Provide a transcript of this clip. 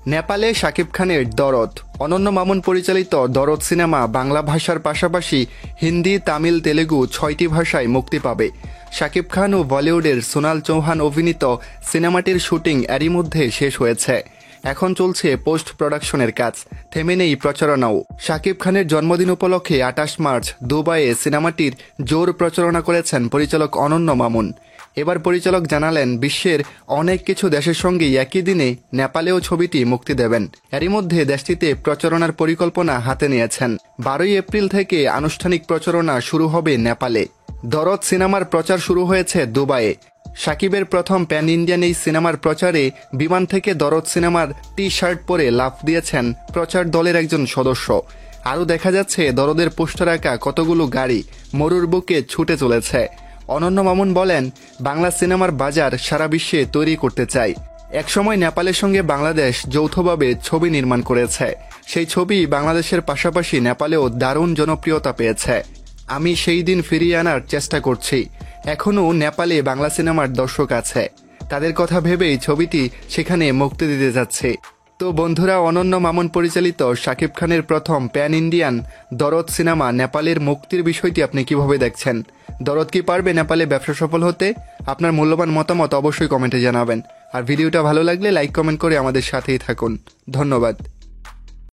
নেপালে শাকিব খানের দরদ। অনন্য মামুন পরিচালিত দরদ সিনেমা বাংলা ভাষার পাশাপাশি হিন্দি, তামিল, তেলেগু 6টি ভাষায় মুক্তি পাবে। শাকিব খান ও বলিউডের সোনাল চৌহান অভিনীত সিনেমাটির শুটিং এরই মধ্যে শেষ হয়েছে। এখন চলছে পোস্ট প্রোডাকশনের কাজ, থেমে নেই প্রচারণাও। শাকিব খানের জন্মদিন উপলক্ষে 28 মার্চ দুবাইয়ে সিনেমাটির জোর প্রচারণা করেছেন পরিচালক অনন্য মামুন। এবার পরিচালক জানালেন, বিশ্বের অনেক কিছু দেশের সঙ্গেই একই দিনে নেপালেও ছবিটি মুক্তি দেবেন। এরই মধ্যে দেশটিতে প্রচারণার পরিকল্পনা হাতে নিয়েছেন। 12 এপ্রিল থেকে আনুষ্ঠানিক প্রচারণা শুরু হবে নেপালে। দরদ সিনেমার প্রচার শুরু হয়েছে দুবাইয়ে। শাকিবের প্রথম প্যান ইন্ডিয়ান এই সিনেমার প্রচারে বিমান থেকে দরদ সিনেমার টি-শার্ট পরে লাফ দিয়েছেন প্রচার দলের একজন সদস্য। আরও দেখা যাচ্ছে দরদের পোস্টার আঁকা কতগুলো গাড়ি মরুর বুকে ছুটে চলেছে। অনন্য মামুন বলেন, বাংলা সিনেমার বাজার সারা বিশ্বে তৈরি করতে চাই। একসময় নেপালের সঙ্গে বাংলাদেশ যৌথভাবে ছবি নির্মাণ করেছে। সেই ছবি বাংলাদেশের পাশাপাশি নেপালেও দারুণ জনপ্রিয়তা পেয়েছে। আমি সেই দিন ফিরিয়ে আনার চেষ্টা করছি। এখনও নেপালে বাংলা সিনেমার দর্শক আছে, তাদের কথা ভেবেই ছবিটি সেখানে মুক্তি দিতে যাচ্ছে। তো বন্ধুরা, অনন্য মামুন পরিচালিত শাকিব খানের প্রথম প্যান ইন্ডিয়ান দরদ সিনেমা নেপালের মুক্তির বিষয়টি আপনি কিভাবে দেখছেন? দরদ কি পারবে নেপালে ব্যবসা সফল হতে? আপনার মূল্যবান মতামত অবশ্যই কমেন্টে জানাবেন। আর ভিডিওটা ভালো লাগলে লাইক কমেন্ট করে আমাদের সাথেই থাকুন। ধন্যবাদ।